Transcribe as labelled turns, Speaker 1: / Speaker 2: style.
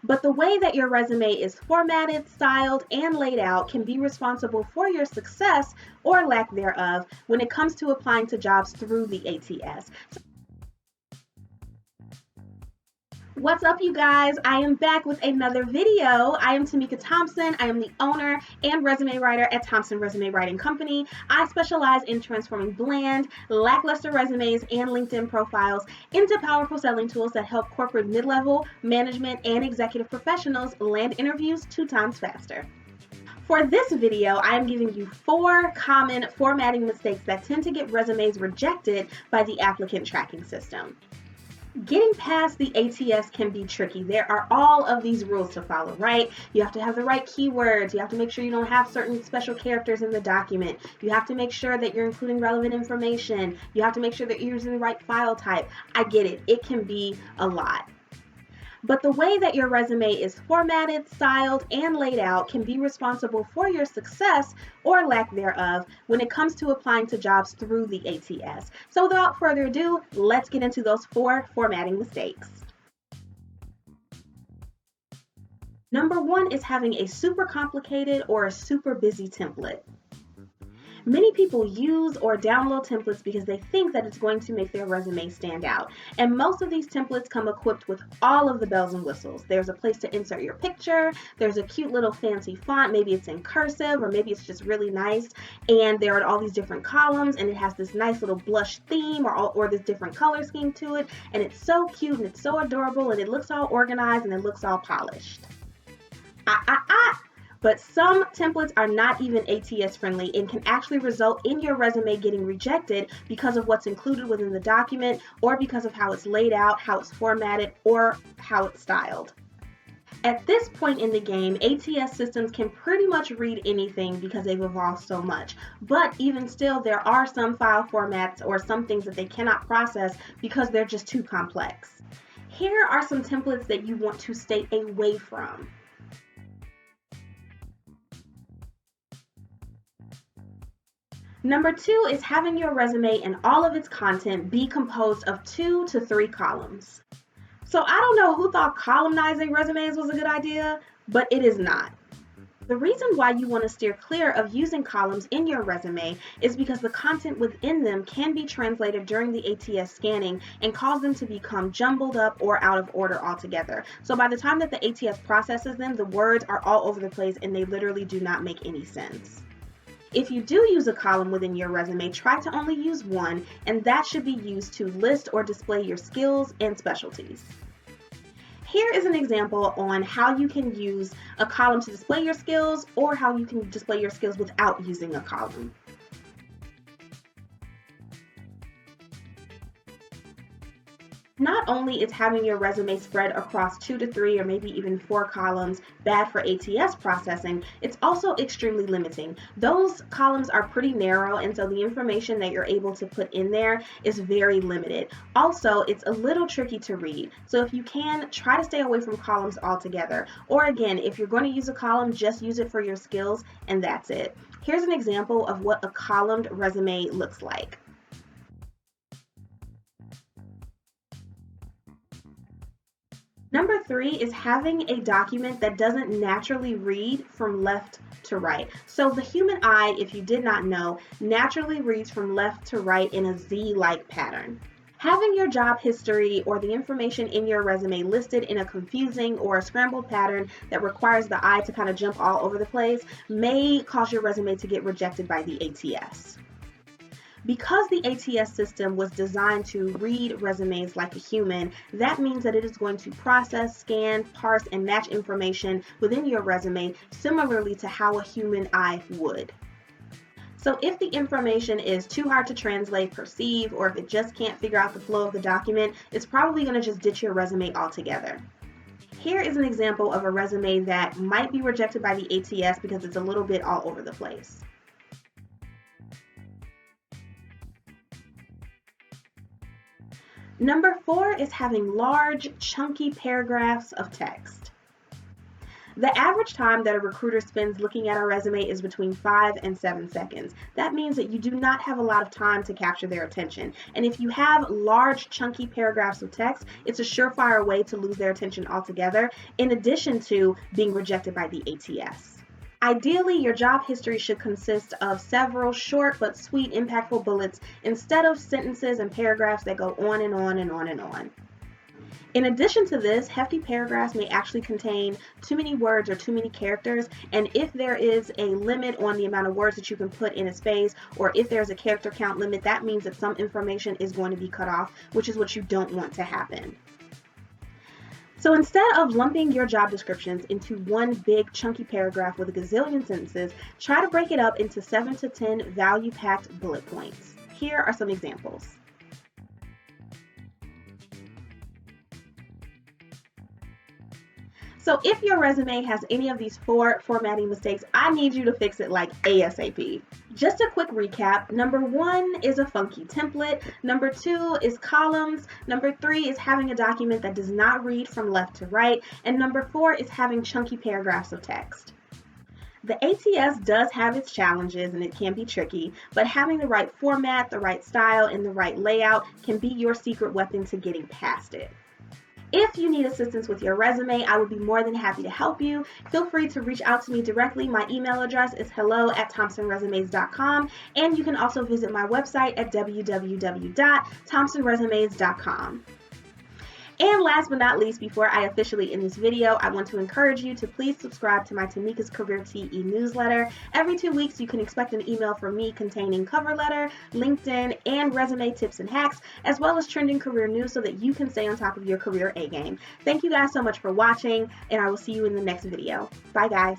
Speaker 1: But the way that your resume is formatted, styled, and laid out can be responsible for your success or lack thereof when it comes to applying to jobs through the ATS. What's up, you guys? I am back with another video. I am Tamika Thompson. I am the owner and resume writer at Thompson Resume Writing Company. I specialize in transforming bland, lackluster resumes and LinkedIn profiles into powerful selling tools that help corporate mid-level, management, and executive professionals land interviews 2 times faster. For this video, I am giving you 4 common formatting mistakes that tend to get resumes rejected by the applicant tracking system. Getting past the ATS can be tricky. There are all of these rules to follow, right? You have to have the right keywords. You have to make sure you don't have certain special characters in the document. You have to make sure that you're including relevant information. You have to make sure that you're using the right file type. I get it. It can be a lot. But the way that your resume is formatted, styled, and laid out can be responsible for your success or lack thereof when it comes to applying to jobs through the ATS. So without further ado, let's get into those 4 formatting mistakes. Number 1 is having a super complicated or a super busy template. Many people use or download templates because they think that it's going to make their resume stand out. And most of these templates come equipped with all of the bells and whistles. There's a place to insert your picture, there's a cute little fancy font, maybe it's in cursive or maybe it's just really nice, and there are all these different columns and it has this nice little blush theme or this different color scheme to it, and it's so cute and it's so adorable and it looks all organized and it looks all polished. But some templates are not even ATS friendly and can actually result in your resume getting rejected because of what's included within the document or because of how it's laid out, how it's formatted, or how it's styled. At this point in the game, ATS systems can pretty much read anything because they've evolved so much. But even still, there are some file formats or some things that they cannot process because they're just too complex. Here are some templates that you want to stay away from. Number 2 is having your resume and all of its content be composed of 2 to 3 columns. So I don't know who thought columnizing resumes was a good idea, but it is not. The reason why you want to steer clear of using columns in your resume is because the content within them can be translated during the ATS scanning and cause them to become jumbled up or out of order altogether. So by the time that the ATS processes them, the words are all over the place and they literally do not make any sense. If you do use a column within your resume, try to only use one, and that should be used to list or display your skills and specialties. Here is an example on how you can use a column to display your skills or how you can display your skills without using a column. Not only is having your resume spread across 2 to 3 or maybe even 4 columns bad for ATS processing, it's also extremely limiting. Those columns are pretty narrow, and so the information that you're able to put in there is very limited. Also, it's a little tricky to read, so if you can, try to stay away from columns altogether. Or again, if you're going to use a column, just use it for your skills and that's it. Here's an example of what a columned resume looks like. Number 3 is having a document that doesn't naturally read from left to right. So the human eye, if you did not know, naturally reads from left to right in a Z-like pattern. Having your job history or the information in your resume listed in a confusing or a scrambled pattern that requires the eye to kind of jump all over the place may cause your resume to get rejected by the ATS. Because the ATS system was designed to read resumes like a human, that means that it is going to process, scan, parse, and match information within your resume similarly to how a human eye would. So if the information is too hard to translate, perceive, or if it just can't figure out the flow of the document, it's probably going to just ditch your resume altogether. Here is an example of a resume that might be rejected by the ATS because it's a little bit all over the place. Number 4 is having large, chunky paragraphs of text. The average time that a recruiter spends looking at a resume is between 5 and 7 seconds. That means that you do not have a lot of time to capture their attention. And if you have large, chunky paragraphs of text, it's a surefire way to lose their attention altogether, in addition to being rejected by the ATS. Ideally, your job history should consist of several short but sweet, impactful bullets instead of sentences and paragraphs that go on and on and on and on. In addition to this, hefty paragraphs may actually contain too many words or too many characters, and if there is a limit on the amount of words that you can put in a space, or if there's a character count limit, that means that some information is going to be cut off, which is what you don't want to happen. So instead of lumping your job descriptions into one big chunky paragraph with a gazillion sentences, try to break it up into 7 to 10 value-packed bullet points. Here are some examples. So if your resume has any of these 4 formatting mistakes, I need you to fix it like ASAP. Just a quick recap. Number 1 is a funky template. Number 2 is columns. Number 3 is having a document that does not read from left to right. And number 4 is having chunky paragraphs of text. The ATS does have its challenges and it can be tricky, but having the right format, the right style, and the right layout can be your secret weapon to getting past it. If you need assistance with your resume, I would be more than happy to help you. Feel free to reach out to me directly. My email address is hello@thompsonresumes.com, and you can also visit my website at www.thompsonresumes.com. And last but not least, before I officially end this video, I want to encourage you to please subscribe to my Tamika's Career TE newsletter. Every 2 weeks, you can expect an email from me containing cover letter, LinkedIn, and resume tips and hacks, as well as trending career news so that you can stay on top of your career A game. Thank you guys so much for watching, and I will see you in the next video. Bye, guys.